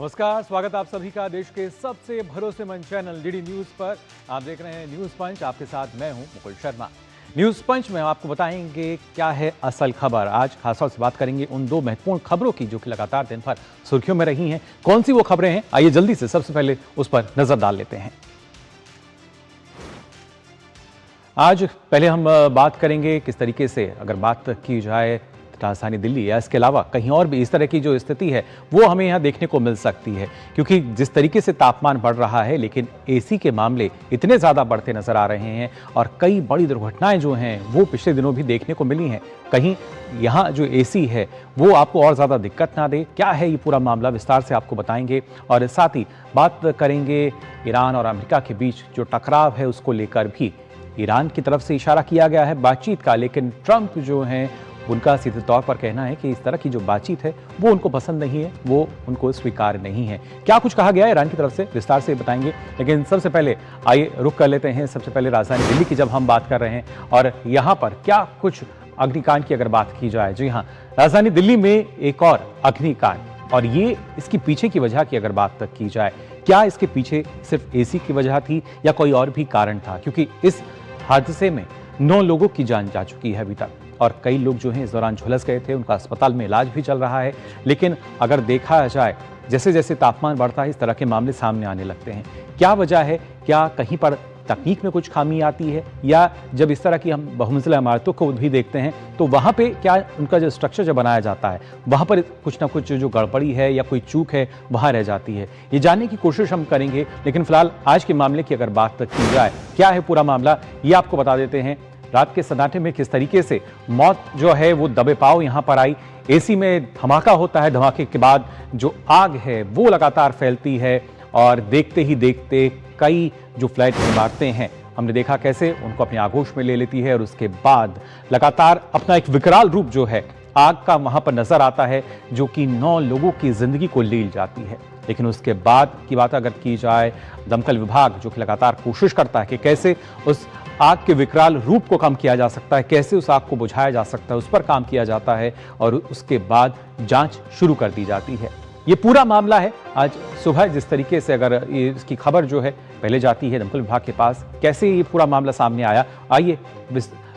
नमस्कार, स्वागत आप सभी का देश के सबसे भरोसेमंद चैनल डीडी न्यूज पर। आप देख रहे हैं न्यूज पंच, आपके साथ मैं हूं मुकुल शर्मा। न्यूज पंच में हम आपको बताएंगे क्या है असल खबर। आज खासतौर से बात करेंगे उन दो महत्वपूर्ण खबरों की जो कि लगातार दिन भर सुर्खियों में रही हैं। कौन सी वो खबरें हैं, आइए जल्दी से सबसे पहले उस पर नजर डाल लेते हैं। आज पहले हम बात करेंगे किस तरीके से अगर बात की जाए राजधानी दिल्ली या इसके अलावा कहीं और भी इस तरह की जो स्थिति है वो हमें यहाँ देखने को मिल सकती है, क्योंकि जिस तरीके से तापमान बढ़ रहा है लेकिन एसी के मामले इतने ज़्यादा बढ़ते नजर आ रहे हैं और कई बड़ी दुर्घटनाएं जो हैं वो पिछले दिनों भी देखने को मिली हैं। कहीं यहाँ जो एसी है वो आपको और ज़्यादा दिक्कत ना दे, क्या है ये पूरा मामला विस्तार से आपको बताएंगे। और साथ ही बात करेंगे ईरान और अमेरिका के बीच जो टकराव है उसको लेकर भी ईरान की तरफ से इशारा किया गया है बातचीत का, लेकिन ट्रंप जो हैं उनका सीधे तौर पर कहना है कि इस तरह की जो बातचीत है वो उनको पसंद नहीं है, वो उनको स्वीकार नहीं है। क्या कुछ कहा गया है ईरान की तरफ से विस्तार से बताएंगे, लेकिन सबसे पहले आइए रुक कर लेते हैं सबसे पहले राजधानी दिल्ली की जब हम बात कर रहे हैं और यहाँ पर क्या कुछ अग्निकांड की अगर बात की जाए। जी हाँ, राजधानी दिल्ली में एक और अग्निकांड, और ये इसकी पीछे की वजह की अगर बात की जाए, क्या इसके पीछे सिर्फ एसी की वजह थी या कोई और भी कारण था, क्योंकि इस हादसे में 9 लोगों की जान जा चुकी है अभी तक और कई लोग जो हैं इस दौरान झुलस गए थे, उनका अस्पताल में इलाज भी चल रहा है। लेकिन अगर देखा जाए जैसे जैसे तापमान बढ़ता है इस तरह के मामले सामने आने लगते हैं। क्या वजह है, क्या कहीं पर तकनीक में कुछ खामी आती है, या जब इस तरह की हम बहुमंजिला इमारतों को भी देखते हैं तो वहाँ पे क्या उनका जो स्ट्रक्चर जब बनाया जाता है वहाँ पर कुछ ना कुछ जो गड़बड़ी है या कोई चूक है वहाँ रह जाती है। ये जानने की कोशिश हम करेंगे, लेकिन फिलहाल आज के मामले की अगर बात की जाए, क्या है पूरा मामला ये आपको बता देते हैं। रात के सन्नाटे में किस तरीके से मौत जो है वो दबे पाव यहाँ पर आई। एसी में धमाका होता है, धमाके के बाद जो आग है वो लगातार फैलती है और देखते ही देखते कई जो फ्लैट इमारतें हैं हमने देखा कैसे उनको अपने आगोश में ले लेती है और उसके बाद लगातार अपना एक विकराल रूप जो है आग का वहां पर नजर आता है, जो कि 9 लोगों की जिंदगी को ले जाती है। लेकिन उसके बाद की बात अगर की जाए, दमकल विभाग जो कि लगातार कोशिश करता है कि कैसे उस आग के विकराल रूप को कम किया जा सकता है, कैसे उस आग को बुझाया जा सकता है, उस पर काम किया जाता है और उसके बाद जांच शुरू कर दी जाती है। ये पूरा मामला है आज सुबह जिस तरीके से अगर इसकी खबर जो है पहले जाती है दमकल विभाग के पास, कैसे ये पूरा मामला सामने आया, आइए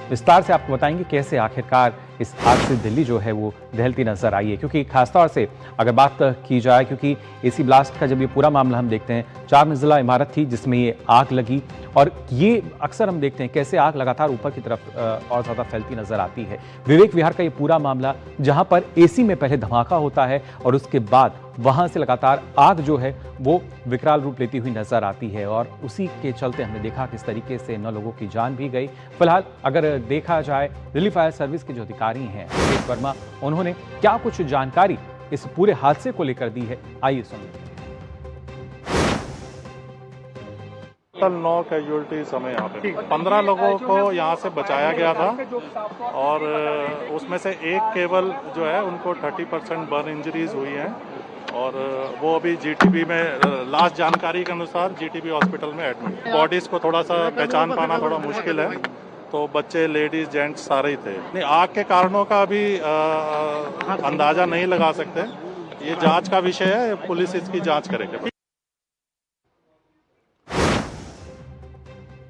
विस्तार से आपको बताएंगे कैसे आखिरकार इस आग से दिल्ली जो है वो दहलती नजर आई है। क्योंकि खासतौर से अगर बात की जाए, क्योंकि एसी ब्लास्ट का जब ये पूरा मामला हम देखते हैं, 4 मंजिला इमारत थी जिसमें ये आग लगी और ये अक्सर हम देखते हैं कैसे आग लगातार ऊपर की तरफ और ज़्यादा फैलती नजर आती है। विवेक विहार का ये पूरा मामला जहाँ पर एसी में पहले धमाका होता है और उसके बाद वहाँ से लगातार आग जो है वो विकराल रूप लेती हुई नजर आती है और उसी के चलते हमने देखा किस तरीके से 9 लोगों की जान भी गई। फिलहाल अगर देखा जाए दिल्ली फायर सर्विस के जो अधिकारी हैं अभिषेक वर्मा, उन्होंने क्या कुछ जानकारी इस पूरे हादसे को लेकर दी है, आइए सुनिए। टोटल 9 कैजुअलिटीज हमें यहाँ पे 15 लोगों को यहाँ से बचाया गया था और उसमें से एक केवल जो है उनको 30% बर्न इंजरीज हुई हैं और वो अभी जीटीबी में लास्ट जानकारी के अनुसार जीटीबी हॉस्पिटल में एडमिट। बॉडीज को थोड़ा सा पहचान पाना थोड़ा मुश्किल है, तो बच्चे लेडीज जेंट्स सारे ही थे। नहीं, आग के कारणों का अभी अंदाजा नहीं लगा सकते, ये जांच का विषय है, पुलिस इसकी जांच करेगी।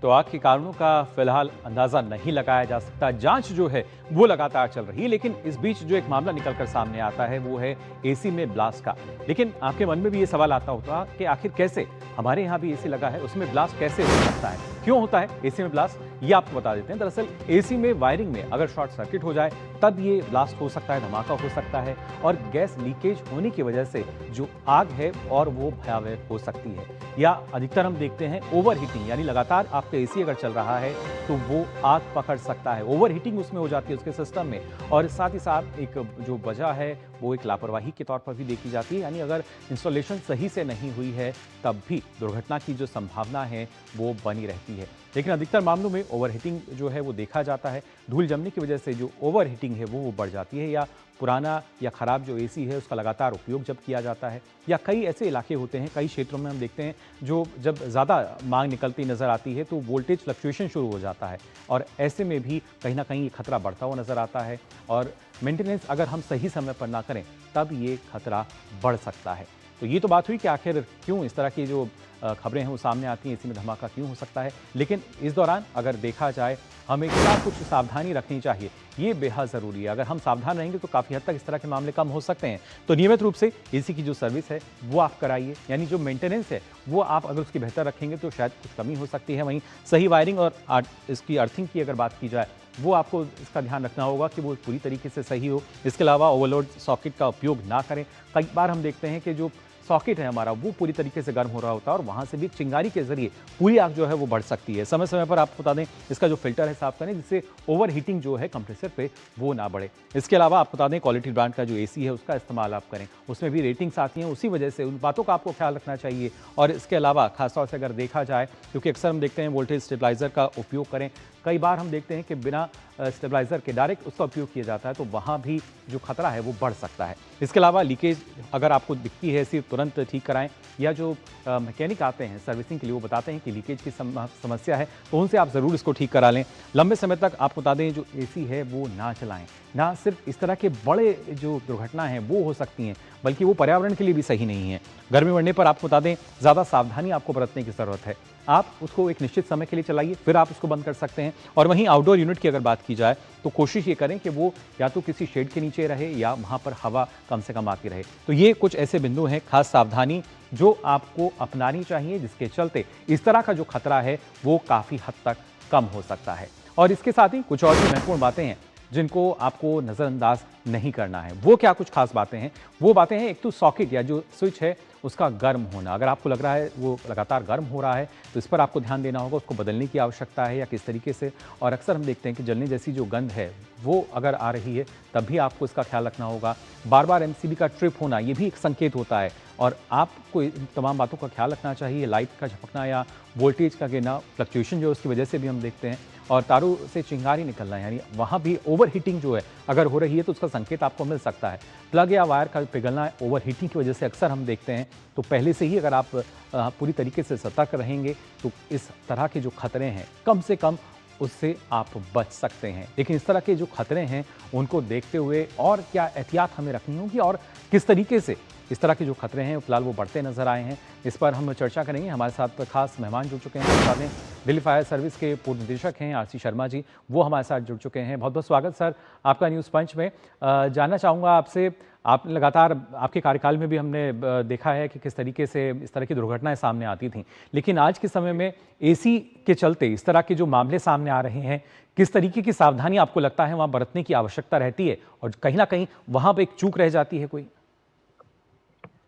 तो आग के कारणों का फिलहाल अंदाजा नहीं लगाया जा सकता, जांच जो है वो लगातार चल रही है। लेकिन इस बीच जो एक मामला निकलकर सामने आता है वो है एसी में ब्लास्ट का। लेकिन आपके मन में भी ये सवाल आता होता कि आखिर कैसे, हमारे यहाँ भी एसी लगा है, उसमें ब्लास्ट कैसे हो सकता है, क्यों होता है एसी में ब्लास्ट, ये आपको बता देते हैं। दरअसल एसी में वायरिंग में अगर शॉर्ट सर्किट हो जाए तब ये ब्लास्ट हो सकता है, धमाका हो सकता है और गैस लीकेज होने की वजह से जो आग है और वो भयावह हो सकती है। या अधिकतर हम देखते हैं ओवर हीटिंग, यानी लगातार आपका एसी अगर चल रहा है तो वो आग पकड़ सकता है, ओवर हीटिंग उसमें हो जाती है उसके सिस्टम में। और साथ ही साथ एक जो वजह है वो एक लापरवाही के तौर पर भी देखी जाती है, यानी अगर इंस्टॉलेशन सही से नहीं हुई है तब भी दुर्घटना की जो संभावना है वो बनी रहती है। लेकिन अधिकतर मामलों में ओवर हीटिंग जो है वो देखा जाता है, धूल जमने की वजह से जो ओवर हीटिंग है वो बढ़ जाती है, या पुराना या ख़राब जो एसी है उसका लगातार उपयोग जब किया जाता है, या कई ऐसे इलाके होते हैं, कई क्षेत्रों में हम देखते हैं जो जब ज़्यादा मांग निकलती नज़र आती है तो वोल्टेज फ्लक्चुएशन शुरू हो जाता है और ऐसे में भी कहीं ना कहीं खतरा बढ़ता हुआ नज़र आता है और मेंटेनेंस अगर हम सही समय पर ना करें तब ये खतरा बढ़ सकता है। तो ये तो बात हुई कि आखिर क्यों इस तरह की जो खबरें हैं वो सामने आती हैं, एसी में धमाका क्यों हो सकता है। लेकिन इस दौरान अगर देखा जाए हमें क्या कुछ सावधानी रखनी चाहिए, ये बेहद ज़रूरी है। अगर हम सावधान रहेंगे तो काफ़ी हद तक इस तरह के मामले कम हो सकते हैं। तो नियमित रूप से एसी की जो सर्विस है वो आप कराइए, यानी जो मेंटेनेंस है वो आप अगर उसकी बेहतर रखेंगे तो शायद कुछ कमी हो सकती है। वहीं सही वायरिंग और इसकी अर्थिंग की अगर बात की जाए, वो आपको इसका ध्यान रखना होगा कि वो पूरी तरीके से सही हो। इसके अलावा ओवरलोड सॉकेट का उपयोग ना करें। कई बार हम देखते हैं कि जो सॉकेट है हमारा वो पूरी तरीके से गर्म हो रहा होता है और वहाँ से भी चिंगारी के जरिए पूरी आग जो है वो बढ़ सकती है। समय समय पर आपको बता दें इसका जो फिल्टर है साफ करें, जिससे ओवर हीटिंग जो है कंप्रेसर पे वो ना बढ़े। इसके अलावा आपको बता दें क्वालिटी ब्रांड का जो एसी है उसका इस्तेमाल आप करें, उसमें भी रेटिंग्स आती हैं, उसी वजह से उन बातों का आपको ख्याल रखना चाहिए। और इसके अलावा खासतौर से अगर देखा जाए, क्योंकि अक्सर हम देखते हैं वोल्टेज स्टेबलाइजर का उपयोग करें, कई बार हम देखते हैं कि बिना स्टेबलाइजर के डायरेक्ट उसका उपयोग किया जाता है, तो वहाँ भी जो खतरा है वो बढ़ सकता है। इसके अलावा लीकेज अगर आपको दिखती है सिर्फ तुरंत ठीक कराएं, या जो मैकेनिक आते हैं सर्विसिंग के लिए वो बताते हैं कि लीकेज की समस्या है तो उनसे आप ज़रूर इसको ठीक करा लें। लंबे समय तक आपको बता दें जो एसी है वो ना चलाएं। ना सिर्फ इस तरह के बड़े जो दुर्घटना हैं वो हो सकती हैं, बल्कि वो पर्यावरण के लिए भी सही नहीं है। गर्मी बढ़ने पर आपको बता दें ज़्यादा सावधानी आपको बरतने की ज़रूरत है। आप उसको एक निश्चित समय के लिए चलाइए, फिर आप उसको बंद कर सकते हैं। और वहीं आउटडोर यूनिट की अगर बात की जाए तो कोशिश ये करें कि वो या तो किसी शेड के नीचे रहे या वहाँ पर हवा कम से कम आती रहे। तो ये कुछ ऐसे बिंदु हैं, खास सावधानी जो आपको अपनानी चाहिए, जिसके चलते इस तरह का जो खतरा है वो काफ़ी हद तक कम हो सकता है। और इसके साथ ही कुछ और भी महत्वपूर्ण बातें हैं जिनको आपको नज़रअंदाज नहीं करना है। वो क्या कुछ खास बातें हैं? वो बातें हैं, एक तो सॉकेट या जो स्विच है उसका गर्म होना। अगर आपको लग रहा है वो लगातार गर्म हो रहा है तो इस पर आपको ध्यान देना होगा, उसको बदलने की आवश्यकता है या किस तरीके से। और अक्सर हम देखते हैं कि जलने जैसी जो गंध है वो अगर आ रही है तब भी आपको इसका ख्याल रखना होगा। बार बार एमसीबी का ट्रिप होना ये भी एक संकेत होता है और आपको इन तमाम बातों का ख्याल रखना चाहिए। लाइट का झपकना या वोल्टेज का गिरना, फ्लक्चुएशन जो है उसकी वजह से भी हम देखते हैं। और तारों से चिंगारी निकलना, यानी वहाँ भी ओवर हीटिंग जो है अगर हो रही है तो उसका संकेत आपको मिल सकता है। प्लग या वायर का पिघलना ओवर हीटिंग की वजह से अक्सर हम देखते हैं। तो पहले से ही अगर आप पूरी तरीके से सतर्क रहेंगे तो इस तरह के जो खतरे हैं कम से कम उससे आप बच सकते हैं। लेकिन इस तरह के जो खतरे हैं उनको देखते हुए और क्या एहतियात हमें रखनी होगी और किस तरीके से इस तरह के जो खतरे हैं फिलहाल वो बढ़ते नजर आए हैं, इस पर हम चर्चा करेंगे। हमारे साथ खास मेहमान जुड़ चुके हैं, बता दें दिल्ली फायर सर्विस के पूर्व निदेशक हैं आरसी शर्मा जी, वो हमारे साथ जुड़ चुके हैं। बहुत बहुत स्वागत सर आपका न्यूज़ पंच में। जानना चाहूँगा आपसे, आपने लगातार आपके कार्यकाल में भी हमने देखा है कि किस तरीके से इस तरह की दुर्घटनाएं सामने आती थीं, लेकिन आज के समय में एसी के चलते इस तरह के जो मामले सामने आ रहे हैं, किस तरीके की सावधानी आपको लगता है वहाँ बरतने की आवश्यकता रहती है और कहीं ना कहीं वहाँ पर एक चूक रह जाती है कोई?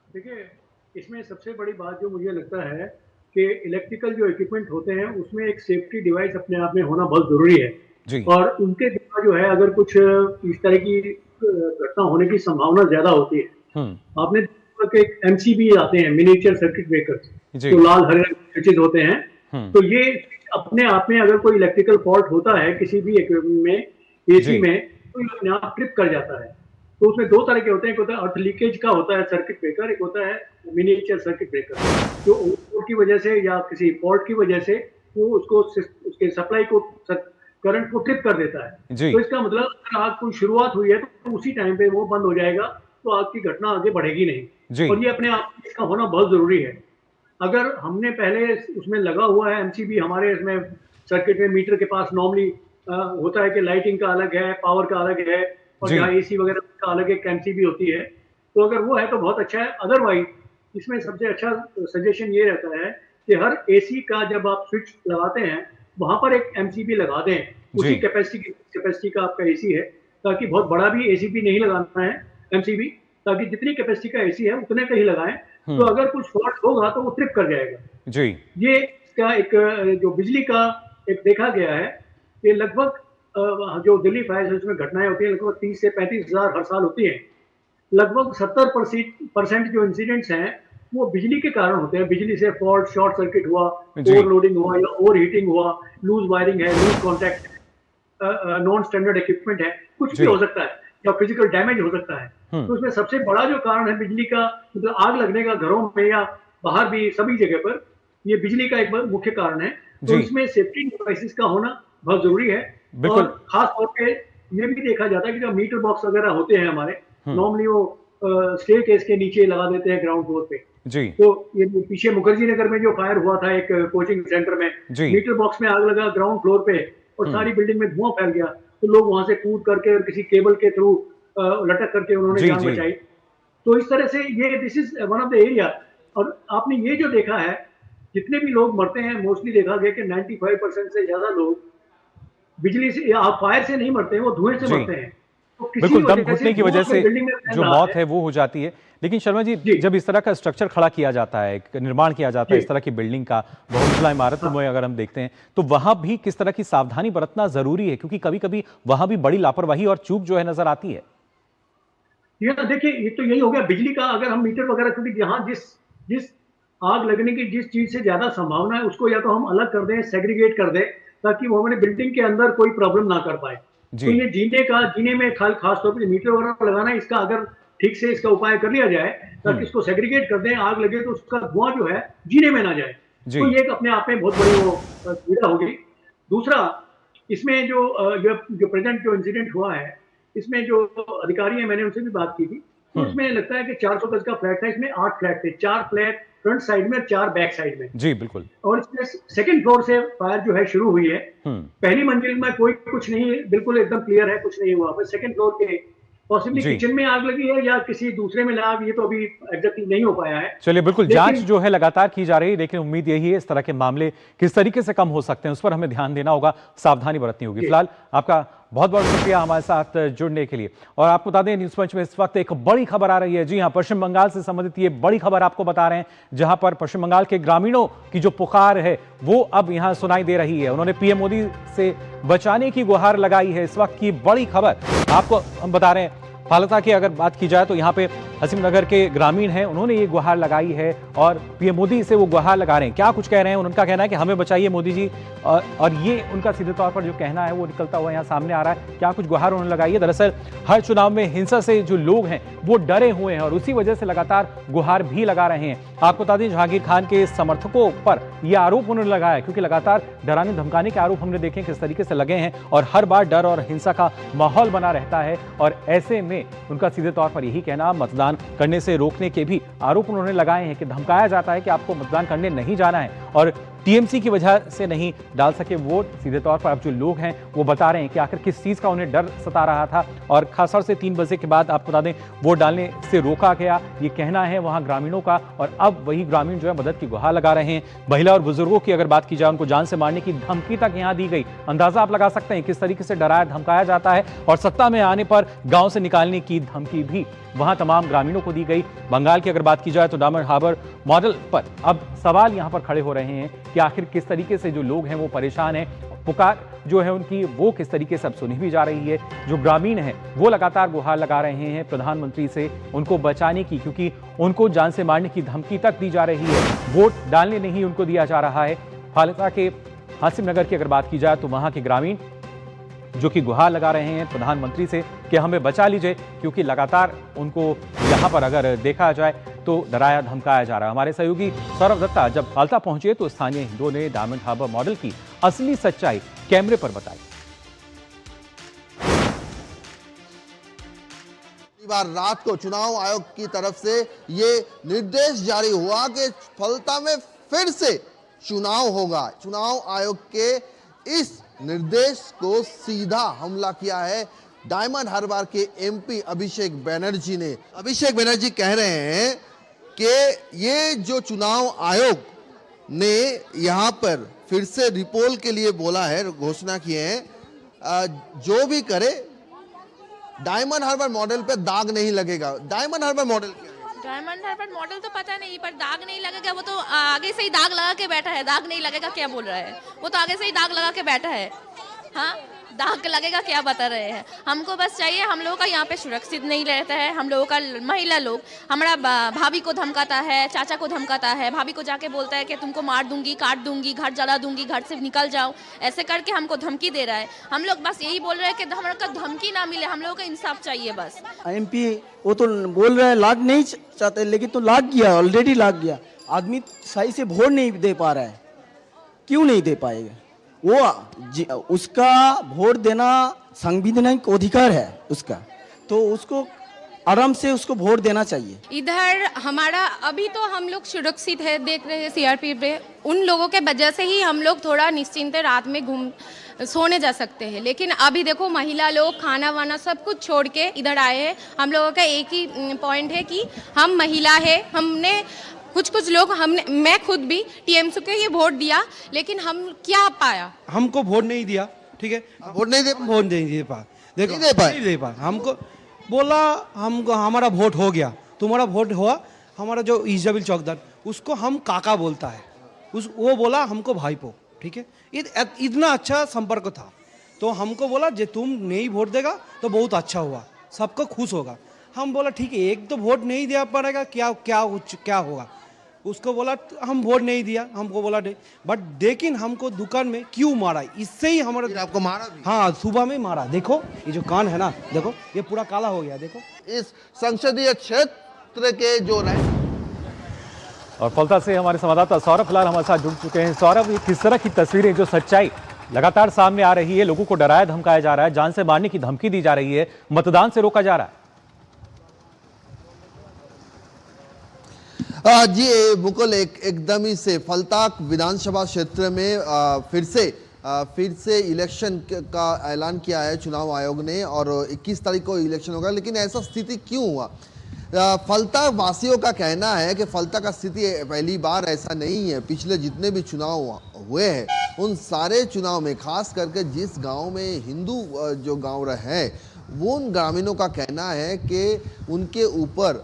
देखिए, इसमें सबसे बड़ी बात जो मुझे लगता है कि इलेक्ट्रिकल जो इक्विपमेंट होते हैं उसमें एक सेफ्टी डिवाइस अपने आप में होना बहुत ज़रूरी है जी। और उनके बिना जो है अगर कुछ इस तरह की घटना होने की संभावना ज़्यादा होती है। आपने देखा कि एमसीबी आते हैं, मिनिएचर सर्किट ब्रेकर्स, जो लाल हरे स्विचेस होते हैं, तो ये अपने आप में अगर कोई इलेक्ट्रिकल फॉल्ट होता है किसी भी इक्विपमेंट में, एसी में, तो ये अपने आप ट्रिप कर जाता है। तो उसमें दो तरह के होते हैं, एक होता है अर्थ लीकेज का होता है सर्किट ब्रेकर, एक होता है मिनिएचर सर्किट ब्रेकर, जो ओवरलोड की वजह से या किसी फॉल्ट की वजह से वो उसको उसके सप्लाई को करंट को ट्रिप कर देता है। तो इसका मतलब अगर आग की शुरुआत हुई है तो उसी टाइम पे वो बंद हो जाएगा, तो आग की घटना आगे बढ़ेगी नहीं। और ये अपने आप में इसका होना बहुत जरूरी है। अगर हमने पहले उसमें लगा हुआ है एमसीबी, हमारे इसमें सर्किट में मीटर के पास नॉर्मली होता है कि लाइटिंग का अलग है, पावर का अलग है, और जहाँ एसी वगैरह का अलग एक एमसीबी होती है, तो अगर वो है तो बहुत अच्छा है। अदरवाइज इसमें सबसे अच्छा सजेशन ये रहता है कि हर एसी का जब आप स्विच लगाते हैं वहां पर एक एमसीबी लगा दें, उसी कैपेसिटी का आपका एसी है, ताकि बहुत बड़ा भी एसी भी नहीं लगाना है एमसीबी, ताकि जितनी कैपेसिटी का एसी है उतने का ही लगाएं। तो अगर कुछ फॉल्ट होगा तो वो ट्रिप कर जाएगा जी। ये इसका एक जो बिजली का एक देखा गया है कि लगभग जो दिल्ली फायर सर्विस में घटनाएं होती हैं लगभग 30 से 35 हजार हर साल होती हैं। लगभग 70% जो इंसिडेंट्स हैं वो बिजली के कारण होते हैं। बिजली से फॉल्ट, शॉर्ट सर्किट हुआ, ओवरलोडिंग हुआ या ओवर हीटिंग हुआ, लूज वायरिंग है, loose contact, non standard equipment है, कुछ भी हो सकता है, या फिजिकल डैमेज हो सकता है। तो उसमें सबसे बड़ा जो कारण है बिजली का, मतलब आग लगने का घरों में या बाहर भी सभी जगह पर, ये बिजली का एक मुख्य कारण है। तो इसमें सेफ्टी डिवाइसेस का होना बहुत जरूरी है। और खास तौर पे ये भी देखा जाता है कि जो मीटर बॉक्स वगैरह होते हैं हमारे, नॉर्मली वो स्टे केस के नीचे लगा देते हैं ग्राउंड फ्लोर पे जी। तो ये पीछे मुखर्जी नगर में जो फायर हुआ था एक कोचिंग सेंटर में, मीटर बॉक्स में आग लगा ग्राउंड फ्लोर पे और सारी बिल्डिंग में धुआं फैल गया, तो लोग वहां से कूद करके और किसी केबल के थ्रू लटक करके उन्होंने जान बचाई। तो इस तरह से ये this is one of the area. और आपने ये जो देखा है, जितने भी लोग मरते हैं मोस्टली देखा गया कि 95% से ज्यादा लोग बिजली से या फायर से नहीं मरते हैं, वो धुएं से मरते हैं। तो बिल्कुल, दम घुटने की वजह से जो मौत है वो हो जाती है। लेकिन शर्मा जी, जब इस तरह का स्ट्रक्चर खड़ा किया जाता है, निर्माण किया जाता है इस तरह की बिल्डिंग का, बहुमंजिला इमारत में अगर हम देखते हैं तो वहां भी किस तरह की सावधानी बरतना जरूरी है, क्योंकि कभी कभी वहां भी बड़ी लापरवाही और चूक जो है नजर आती है। देखिए, ये तो यही हो गया बिजली का। अगर हम मीटर वगैरह, क्योंकि जहां जिस आग लगने की जिस चीज से ज्यादा संभावना है उसको या तो हम अलग कर दें, सेग्रीगेट कर दें, ताकि वो हमारे बिल्डिंग के अंदर कोई प्रॉब्लम ना कर पाए। तो ये जीने में खास तौर पर मीटर वगैरह लगाना, इसका अगर ठीक से इसका उपाय कर लिया जाए ताकि इसको सेग्रीगेट कर दें, आग लगे तो उसका धुआं जो है जीने में ना जाए, तो ये अपने आप में बहुत बड़ी वो सुविधा होगी। दूसरा, इसमें जो प्रेजेंट जो इंसिडेंट हुआ है, इसमें जो अधिकारी हैं मैंने उनसे भी बात की थी, तो इसमें लगता है कि 400 गज का फ्लैट था, इसमें 8 फ्लैट थे, 4 फ्लैट फ्रंट साइड में, 4 बैक साइड में। जी बिल्कुल। और इसमें सेकंड फ्लोर से फायर जो है शुरू हुई है। पहली मंजिल में कोई कुछ नहीं, बिल्कुल एकदम क्लियर है, कुछ नहीं हुआ। पर सेकंड फ्लोर के पॉसिबली किचन में आग लगी है या किसी दूसरे में आग, ये तो अभी एग्जैक्टली नहीं हो पाया है। चलिए, बिल्कुल जांच जो है लगातार की जा रही है, लेकिन उम्मीद यही है इस तरह के मामले किस तरीके से कम हो सकते हैं उस पर हमें ध्यान देना होगा, सावधानी बरतनी होगी। फिलहाल आपका बहुत बहुत शुक्रिया हमारे साथ जुड़ने के लिए। और आपको बता दें, न्यूज पंच में इस वक्त एक बड़ी खबर आ रही है। जी हां, पश्चिम बंगाल से संबंधित ये बड़ी खबर आपको बता रहे हैं, जहां पर पश्चिम बंगाल के ग्रामीणों की जो पुकार है वो अब यहां सुनाई दे रही है। उन्होंने पीएम मोदी से बचाने की गुहार लगाई है। इस वक्त की बड़ी खबर आपको हम बता रहे हैं। फालता की अगर बात की जाए तो यहाँ पे हसीम नगर के ग्रामीण हैं, उन्होंने ये गुहार लगाई है और पीएम मोदी से वो गुहार लगा रहे हैं। क्या कुछ कह रहे हैं, उनका कहना है कि हमें बचाइए मोदी जी, और ये उनका सीधे तौर पर जो कहना है वो निकलता हुआ यहाँ सामने आ रहा है। क्या कुछ गुहार उन्होंने लगाई है? दरअसल हर चुनाव में हिंसा से जो लोग हैं वो डरे हुए हैं और उसी वजह से लगातार गुहार भी लगा रहे हैं। आपको बता दें, जहांगीर खान के समर्थकों पर यह आरोप उन्होंने लगाया, क्योंकि लगातार डराने धमकाने के आरोप हमने देखे किस तरीके से लगे हैं और हर बार डर और हिंसा का माहौल बना रहता है। और ऐसे में उनका सीधे तौर पर यही कहना, मतदान करने से रोकने के भी आरोप उन्होंने लगाए हैं कि धमकाया जाता है कि आपको मतदान करने नहीं जाना है और टीएमसी की वजह से नहीं डाल सके वोट। सीधे तौर पर अब जो लोग हैं वो बता रहे हैं कि आखिर किस चीज का उन्हें डर सता रहा था और खासतौर से 3 बजे के बाद आपको बता दें वोट डालने से रोका गया, ये कहना है वहां ग्रामीणों का। और अब वही ग्रामीण जो है मदद की गुहार लगा रहे हैं। महिला और बुजुर्गों की अगर बात की जाए, उनको जान से मारने की धमकी तक यहां दी गई। अंदाजा आप लगा सकते हैं किस तरीके से डराया धमकाया जाता है। और सत्ता में आने पर गांव से निकालने की धमकी भी वहां तमाम ग्रामीणों को दी गई। बंगाल की अगर बात की जाए तो डायमंड हार्बर मॉडल पर अब सवाल यहां पर खड़े हो रहे हैं कि आखिर किस तरीके से जो लोग हैं वो परेशान हैं, पुकार जो है उनकी वो किस तरीके से अब सुनी भी जा रही है। जो ग्रामीण हैं वो लगातार गुहार लगा रहे हैं प्रधानमंत्री से उनको बचाने की, क्योंकि उनको जान से मारने की धमकी तक दी जा रही है, वोट डालने नहीं उनको दिया जा रहा है। फालता के हासिम नगर की अगर बात की जाए तो वहां के ग्रामीण जो कि गुहार लगा रहे हैं प्रधानमंत्री से कि हमें बचा लीजिए, क्योंकि लगातार उनको यहां पर अगर देखा जाए तो डराया धमकाया जा रहा है। हमारे सहयोगी सौरभ दत्ता जब फालता पहुंचे तो स्थानीय हिंदुओं ने डायमंड हार्बर मॉडल की असली सच्चाई कैमरे पर बताई। बार रात को चुनाव आयोग की तरफ से ये निर्देश जारी हुआ कि फलता में फिर से चुनाव होगा। चुनाव आयोग के इस निर्देश को सीधा हमला किया है डायमंड हार्बर के एमपी अभिषेक बनर्जी ने। अभिषेक बनर्जी कह रहे हैं कि ये जो चुनाव आयोग ने यहाँ पर फिर से रिपोल के लिए बोला है, घोषणा किए हैं, जो भी करे डायमंड हार्बर मॉडल पे दाग नहीं लगेगा। डायमंड हार्बर मॉडल क्या है? डायमंड हार्बर मॉडल तो पता नहीं, पर दाग नहीं लगेगा वो तो आगे से ही दाग लगा के बैठा है। दाग नहीं लगेगा क्या बोल रहा है, वो तो आगे से ही दाग लगा के बैठा है। हाँ, दाग लगेगा क्या बता रहे हैं। हमको बस चाहिए, हम लोगों का यहाँ पे सुरक्षित नहीं रहता है। हम लोगों का महिला लोग, हमारा भाभी को धमकाता है, चाचा को धमकाता है, भाभी को जाके बोलता है कि तुमको मार दूंगी, काट दूंगी, घर जला दूंगी, घर से निकल जाओ, ऐसे करके हमको धमकी दे रहा है। हम लोग बस यही बोल रहे हैं कि हमारा धमकी ना मिले, हम लोगों को इंसाफ चाहिए बस। एमपी वो तो बोल रहा है लाग नहीं चाहते, लेकिन तो लाग गया, ऑलरेडी लाग गया। आदमी सही से वोट नहीं दे पा रहा है, क्यों नहीं दे पाएगा? वो उसका वोट देना संवैधानिक अधिकार है उसका, तो उसको आराम से उसको वोट देना चाहिए। इधर हमारा अभी तो हम लोग सुरक्षित है, देख रहे हैं सीआरपी पे, उन लोगों के वजह से ही हम लोग थोड़ा निश्चिंत रात में सोने जा सकते हैं। लेकिन अभी देखो महिला लोग खाना वाना सब कुछ छोड़ के इधर आए हैं। हम लोगों का एक ही पॉइंट है कि हम महिला है, हमने कुछ लोग, हमने, मैं खुद भी टीएमसी को ये वोट दिया, लेकिन हम क्या पाया, हमको वोट नहीं दिया, ठीक है, वोट नहीं दे पा, देखो नहीं दे पाए, नहीं दे पा, हमको बोला हमको हमारा वोट हो गया, तुम्हारा वोट हुआ, हमारा जो इजाबिल चौकदार उसको हम काका बोलता है, वो बोला हमको भाईपो, ठीक है, इतना अच्छा संपर्क था। तो हमको बोला जे तुम नहीं वोट देगा तो बहुत अच्छा हुआ, सबको खुश होगा। हम बोला ठीक है, एक तो वोट नहीं दिया पड़ेगा, क्या होगा। उसको बोला हम वोट नहीं दिया, हमको बोला नहीं, बट लेकिन हमको दुकान में क्यों मारा, इससे ही हमारा आपको मारा भी? हाँ, सुबह में मारा। देखो ये जो कान है ना, देखो ये पूरा काला हो गया, देखो। इस संसदीय क्षेत्र के जो और फलता से हमारे संवाददाता सौरभ फिलहाल हमारे साथ जुड़ चुके हैं। सौरभ, ये किस तरह की तस्वीरें, जो सच्चाई लगातार सामने आ रही है, लोगों को डराया धमकाया जा रहा है, जान से मारने की धमकी दी जा रही है, मतदान से रोका जा रहा है। जी मुकुल, एकदम ही से फलता विधानसभा क्षेत्र में फिर से इलेक्शन का ऐलान किया है चुनाव आयोग ने, और 21 तारीख को इलेक्शन होगा। लेकिन ऐसा स्थिति क्यों हुआ? फलता वासियों का कहना है कि फलता का स्थिति पहली बार ऐसा नहीं है। पिछले जितने भी चुनाव हुए हैं उन सारे चुनाव में, खास करके जिस गांव में हिंदू जो गांव है, वो उन ग्रामीणों का कहना है कि उनके ऊपर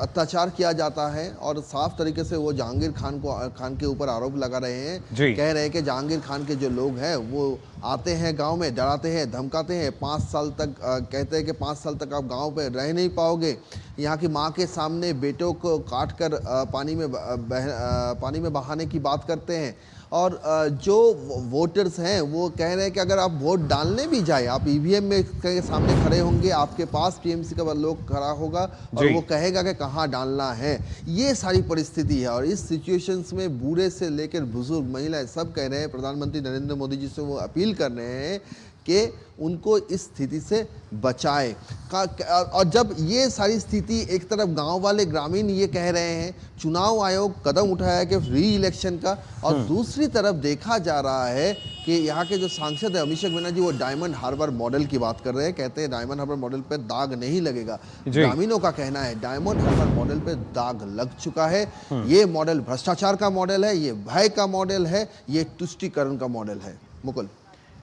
अत्याचार किया जाता है, और साफ तरीके से वो जहांगीर खान के ऊपर आरोप लगा रहे हैं। कह रहे हैं कि जहांगीर खान के जो लोग हैं वो आते हैं गांव में, डराते हैं, धमकाते हैं। 5 साल तक कहते हैं कि 5 साल तक आप गांव पे रह नहीं पाओगे। यहाँ की माँ के सामने बेटों को काट कर पानी में बहाने की बात करते हैं। और जो वोटर्स हैं वो कह रहे हैं कि अगर आप वोट डालने भी जाए, आप ईवीएम में के सामने खड़े होंगे, आपके पास टीएमसी का लोग खड़ा होगा और वो कहेगा कि कहाँ डालना है। ये सारी परिस्थिति है, और इस सिचुएशंस में बूढ़े से लेकर बुजुर्ग, महिलाएं सब कह रहे हैं, प्रधानमंत्री नरेंद्र मोदी जी से वो अपील कर रहे हैं कि उनको इस स्थिति से बचाए। और जब ये सारी स्थिति एक तरफ गांव वाले ग्रामीण ये कह रहे हैं, चुनाव आयोग कदम उठाया कि री इलेक्शन का, और दूसरी तरफ देखा जा रहा है कि यहाँ के जो सांसद है अभिषेक बनर्जी, वो डायमंड हार्बर मॉडल की बात कर रहे हैं। कहते हैं डायमंड हार्बर मॉडल पे दाग नहीं लगेगा। ग्रामीणों का कहना है डायमंड हार्बर मॉडल पे दाग लग चुका है। ये मॉडल भ्रष्टाचार का मॉडल है, ये भय का मॉडल है, ये तुष्टीकरण का मॉडल है। मुकुल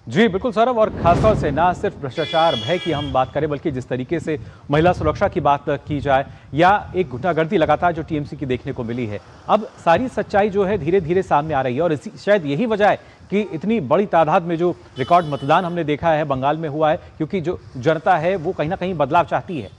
जी बिल्कुल सौरभ, और खासतौर से ना सिर्फ भ्रष्टाचार भय की हम बात करें, बल्कि जिस तरीके से महिला सुरक्षा की बात की जाए, या एक गुंडागर्दी लगातार जो टीएमसी की देखने को मिली है, अब सारी सच्चाई जो है धीरे धीरे सामने आ रही है। और शायद यही वजह है कि इतनी बड़ी तादाद में जो रिकॉर्ड मतदान हमने देखा है बंगाल में हुआ है, क्योंकि जो जनता है वो कहीं ना कहीं बदलाव चाहती है।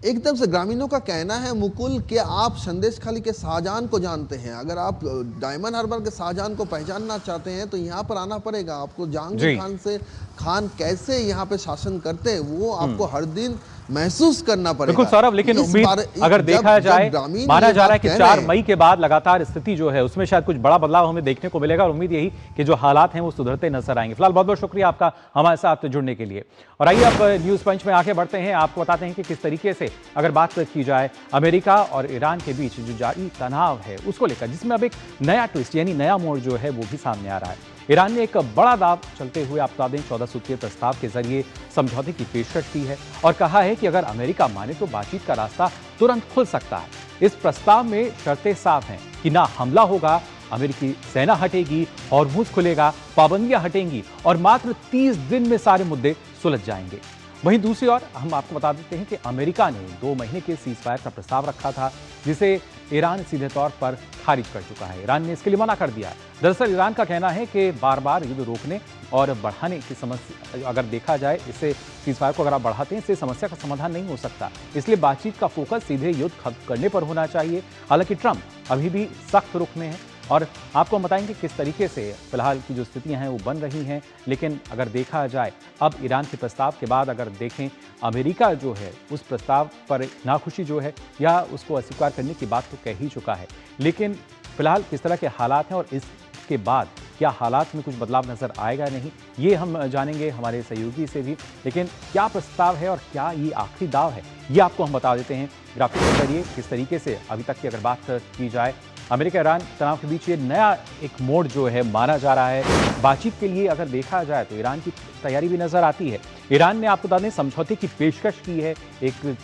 एकदम से ग्रामीणों का कहना है मुकुल कि आप संदेशखाली के शाहजहां को जानते हैं, अगर आप डायमंड हार्बर के शाहजहां को पहचानना चाहते हैं तो यहाँ पर आना पड़ेगा आपको। जहांगीर खान कैसे यहाँ पे शासन करते हैं वो आपको हर दिन महसूस करना पड़ेगा। बिल्कुल सौरभ, लेकिन उम्मीद अगर देखा जाए, माना जा रहा है कि 4 मई के बाद लगातार स्थिति जो है उसमें शायद कुछ बड़ा बदलाव हमें देखने को मिलेगा, और उम्मीद यही कि जो हालात हैं वो सुधरते नजर आएंगे। फिलहाल बहुत बहुत शुक्रिया आपका हमारे साथ जुड़ने के लिए। और आइए अब न्यूज पंच में आगे बढ़ते हैं, आपको बताते हैं कि किस तरीके से अगर बात की जाए अमेरिका और ईरान के बीच जो जारी तनाव है उसको लेकर, जिसमें अब एक नया ट्विस्ट यानी नया मोड़ जो है वो भी सामने आ रहा है। ईरान ने एक बड़ा दाव चलते हुए आपको बता दें 14 सूत्रीय प्रस्ताव के जरिए समझौते की पेशकश की है, और कहा है कि अगर अमेरिका माने तो बातचीत का रास्ता तुरंत खुल सकता है। इस प्रस्ताव में शर्तें साफ हैं कि ना हमला होगा, अमेरिकी सेना हटेगी, हॉर्मुज़ खुलेगा, पाबंदियां हटेंगी, और मात्र 30 दिन में सारे मुद्दे सुलझ जाएंगे। वहीं दूसरी ओर हम आपको बता देते हैं कि अमेरिका ने 2 महीने के सीज़फायर का प्रस्ताव रखा था, जिसे ईरान सीधे तौर पर खारिज कर चुका है। ईरान ने इसके लिए मना कर दिया। दरअसल ईरान का कहना है कि बार बार युद्ध रोकने और बढ़ाने की समस्या, अगर देखा जाए इससे सीज़फायर को अगर आप बढ़ाते हैं इससे समस्या का समाधान नहीं हो सकता, इसलिए बातचीत का फोकस सीधे युद्ध खत्म करने पर होना चाहिए। हालांकि ट्रंप अभी भी सख्त रुख में है, और आपको हम बताएंगे किस तरीके से फिलहाल की जो स्थितियां हैं वो बन रही हैं। लेकिन अगर देखा जाए अब ईरान के प्रस्ताव के बाद अगर देखें, अमेरिका जो है उस प्रस्ताव पर नाखुशी जो है या उसको अस्वीकार करने की बात तो कह ही चुका है। लेकिन फिलहाल किस तरह के हालात हैं और इसके बाद क्या हालात में कुछ बदलाव नजर आएगा नहीं, ये हम जानेंगे हमारे सहयोगी से भी। लेकिन क्या प्रस्ताव है और क्या ये आखिरी दाव है, ये आपको हम बता देते हैं ग्राफिक के जरिए। किस तरीके से अभी तक की अगर बात की जाए, अमेरिका ईरान तनाव के बीच ये नया एक मोड़ जो है माना जा रहा है। बातचीत के लिए अगर देखा जाए तो ईरान की तैयारी भी नजर आती है। ईरान ने आपको बता दें समझौते की पेशकश की है, एक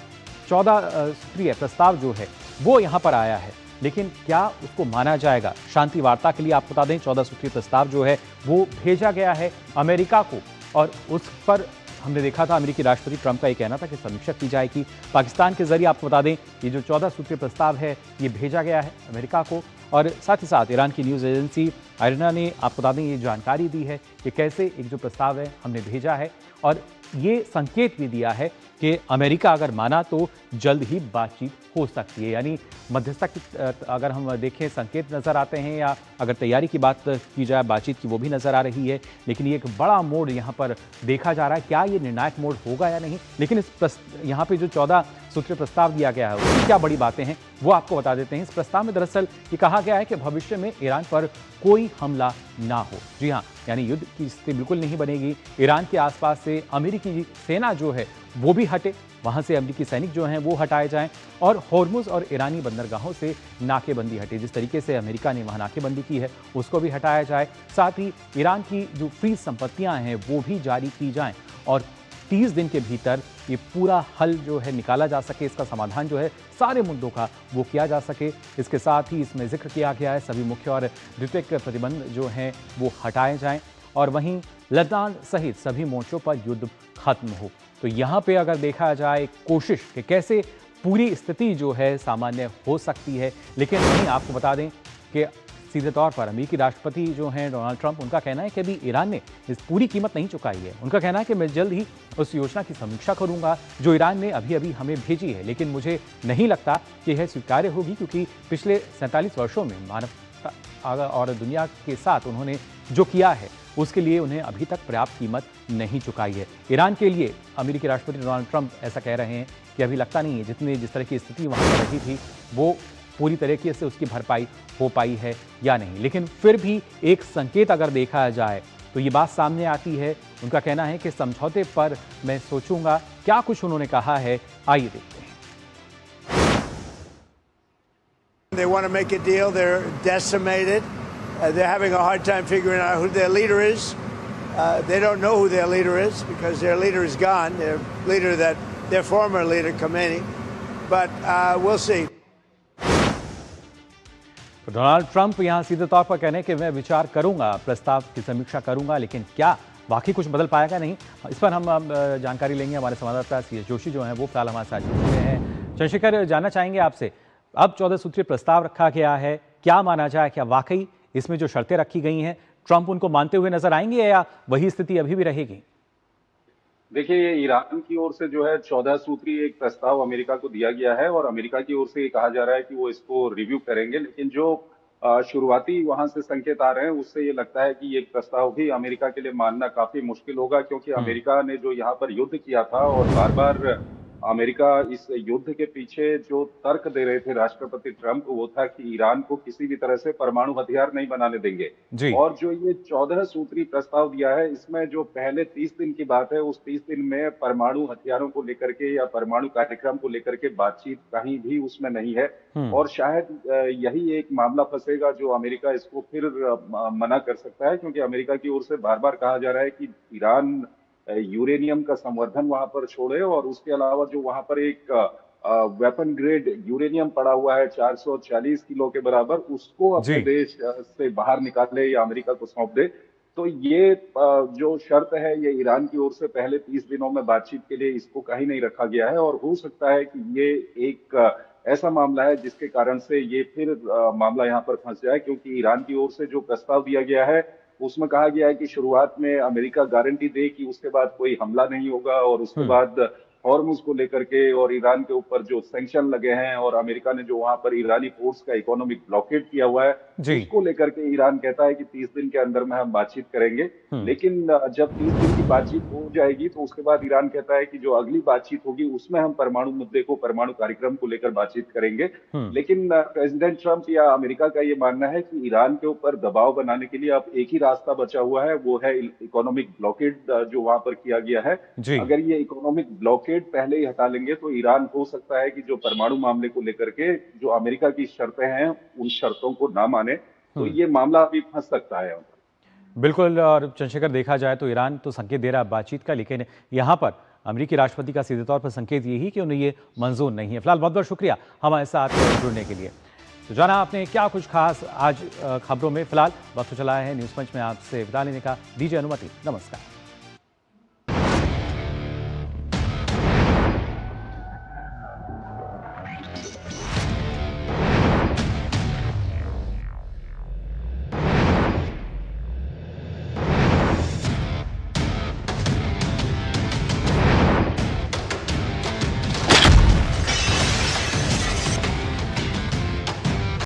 14 सूत्रीय प्रस्ताव जो है वो यहाँ पर आया है, लेकिन क्या उसको माना जाएगा? शांति वार्ता के लिए आपको बता दें 14 सूत्रीय प्रस्ताव जो है वो भेजा गया है अमेरिका को, और उस पर हमने देखा था अमेरिकी राष्ट्रपति ट्रंप का ये कहना था कि समीक्षा की जाएगी। पाकिस्तान के जरिए आपको बता दें ये जो 14 सूत्रीय प्रस्ताव है ये भेजा गया है अमेरिका को, और साथ ही साथ ईरान की न्यूज़ एजेंसी आयरना ने आपको बता दें ये जानकारी दी है कि कैसे एक जो प्रस्ताव है हमने भेजा है, और ये संकेत भी दिया है कि अमेरिका अगर माना तो जल्द ही बातचीत हो सकती है। यानी मध्यस्थता की अगर हम देखें संकेत नज़र आते हैं, या अगर तैयारी की बात की जाए बातचीत की वो भी नज़र आ रही है। लेकिन ये एक बड़ा मोड़ यहाँ पर देखा जा रहा है, क्या ये निर्णायक मोड़ होगा या नहीं। लेकिन इस यहाँ पे जो 14 सूत्रीय प्रस्ताव दिया गया है उसकी क्या बड़ी बातें हैं वो आपको बता देते हैं। इस प्रस्ताव में दरअसल ये कहा गया है कि भविष्य में ईरान पर कोई हमला ना हो। जी हाँ, यानी युद्ध की स्थिति बिल्कुल नहीं बनेगी। ईरान के आसपास से अमेरिकी सेना जो है वो भी हटे, वहां से अमेरिकी सैनिक जो हैं वो हटाए जाएं, और होर्मुज और ईरानी बंदरगाहों से नाकेबंदी हटे। जिस तरीके से अमेरिका ने वहां नाकेबंदी की है उसको भी हटाया जाए। साथ ही ईरान की जो फ्रीज संपत्तियां हैं वो भी जारी की जाएं, और 30 दिन के भीतर ये पूरा हल जो है निकाला जा सके, इसका समाधान जो है सारे मुद्दों का वो किया जा सके। इसके साथ ही इसमें जिक्र किया गया है सभी मुख्य और द्वितीयक प्रतिबंध जो हैं वो हटाए जाएं, और वहीं लद्दाख सहित सभी मोर्चों पर युद्ध खत्म हो। तो यहाँ पे अगर देखा जाए कोशिश कि कैसे पूरी स्थिति जो है सामान्य हो सकती है। लेकिन वहीं आपको बता दें कि सीधे तौर पर अमेरिकी राष्ट्रपति जो हैं डोनाल्ड ट्रंप, उनका कहना है कि अभी ईरान ने इस पूरी कीमत नहीं चुकाई है। उनका कहना है कि मैं जल्द ही उस योजना की समीक्षा करूंगा जो ईरान ने अभी अभी हमें भेजी है, लेकिन मुझे नहीं लगता कि यह स्वीकार्य होगी, क्योंकि पिछले 47 वर्षों में मानवता और दुनिया के साथ उन्होंने जो किया है उसके लिए उन्हें अभी तक पर्याप्त कीमत नहीं चुकाई है। ईरान के लिए अमेरिकी राष्ट्रपति डोनाल्ड ट्रंप ऐसा कह रहे हैं कि अभी लगता नहीं है जिस तरह की स्थिति वहाँ पर रही थी वो पूरी तरीके से उसकी भरपाई हो पाई है या नहीं। लेकिन फिर भी एक संकेत अगर देखा जाए तो ये बात सामने आती है। उनका कहना है कि समझौते पर मैं सोचूंगा। क्या कुछ उन्होंने कहा है, आइए देखते हैं। They want to make a deal. They're decimated. They're having a hard time figuring out who their leader is. They don't know who their leader is because their leader is gone. Their former leader, Khomeini. But we'll see. Donald Trump यहां सीधे तौर पर कहने कि मैं विचार करूंगा, प्रस्ताव की समीक्षा करूंगा, लेकिन क्या बाकी कुछ बदल पाएगा नहीं, इस पर हम जानकारी लेंगे। हमारे संवाददाता CS जोशी जो हैं वो फिलहाल हमारे साथ जुड़ रहे हैं। चंद्रशेखर, जानना चाहेंगे आपसे, अब 14 सूत्रीय प्रस्ताव रखा गया है, क्या माना जाए, क्या वाकई इसमें जो शर्तें रखी गई हैं ट्रंप उनको मानते हुए नजर आएंगे या वही स्थिति अभी भी रहेगी? देखिए, ये ईरान की ओर से जो है 14 सूत्रीय एक प्रस्ताव अमेरिका को दिया गया है, और अमेरिका की ओर से ये कहा जा रहा है कि वो इसको रिव्यू करेंगे। लेकिन जो शुरुआती वहां से संकेत आ रहे हैं उससे ये लगता है कि ये प्रस्ताव भी अमेरिका के लिए मानना काफी मुश्किल होगा, क्योंकि अमेरिका ने जो यहाँ पर युद्ध किया था, और बार बार अमेरिका इस युद्ध के पीछे जो तर्क दे रहे थे राष्ट्रपति ट्रंप, वो था कि ईरान को किसी भी तरह से परमाणु हथियार नहीं बनाने देंगे। और जो ये 14 सूत्री प्रस्ताव दिया है, इसमें जो पहले 30 दिन की बात है, उस 30 दिन में परमाणु हथियारों को लेकर के या परमाणु कार्यक्रम को लेकर के बातचीत कहीं भी उसमें नहीं है। और शायद यही एक मामला फंसेगा जो अमेरिका इसको फिर मना कर सकता है, क्योंकि अमेरिका की ओर से बार बार कहा जा रहा है कि ईरान यूरेनियम का संवर्धन वहां पर छोड़े, और उसके अलावा जो वहां पर एक वेपन ग्रेड यूरेनियम पड़ा हुआ है 440 किलो के बराबर, उसको अपने देश से बाहर निकाले या अमेरिका को सौंप दे। तो ये जो शर्त है ये ईरान की ओर से पहले 30 दिनों में बातचीत के लिए इसको कहीं नहीं रखा गया है, और हो सकता है कि ये एक ऐसा मामला है जिसके कारण से ये फिर मामला यहाँ पर फंस जाए, क्योंकि ईरान की ओर से जो प्रस्ताव दिया गया है उसमें कहा गया है कि शुरुआत में अमेरिका गारंटी दे कि उसके बाद कोई हमला नहीं होगा, और उसके बाद हॉर्मुज को लेकर के और ईरान के ऊपर जो सैंक्शन लगे हैं, और अमेरिका ने जो वहां पर ईरानी फोर्स का इकोनॉमिक ब्लॉकेड किया हुआ है, उसको लेकर के ईरान कहता है कि 30 दिन के अंदर में हम बातचीत करेंगे। लेकिन जब 30 दिन की बातचीत हो जाएगी तो उसके बाद ईरान कहता है कि जो अगली बातचीत होगी उसमें हम परमाणु मुद्दे को, परमाणु कार्यक्रम को लेकर बातचीत करेंगे। लेकिन प्रेसिडेंट ट्रंप या अमेरिका का ये मानना है कि ईरान के ऊपर दबाव बनाने के लिए अब एक ही रास्ता बचा हुआ है, वो है इकोनॉमिक ब्लॉकेड जो वहां पर किया गया है। अगर ये इकोनॉमिक ब्लॉकेड पहले ही हटा लेंगे तो ईरान हो सकता है कि जो परमाणु मामले को लेकर के जो अमेरिका की शर्तें हैं उन शर्तों को ना माने, तो ये मामला अभी फंस सकता है। बिल्कुल। और चंद्रशेखर, देखा जाए तो ईरान तो संकेत दे रहा है बातचीत का, लेकिन यहाँ पर अमेरिकी राष्ट्रपति का सीधे तौर पर संकेत यही कि उन्हें ये मंजूर नहीं है। फिलहाल बहुत बहुत शुक्रिया हमारे साथ जुड़ने के लिए। तो जाना आपने क्या कुछ खास आज खबरों में। फिलहाल वक्त चला है न्यूज़ पंच में आपसे विदा लेने का। दीजिए अनुमति। नमस्कार।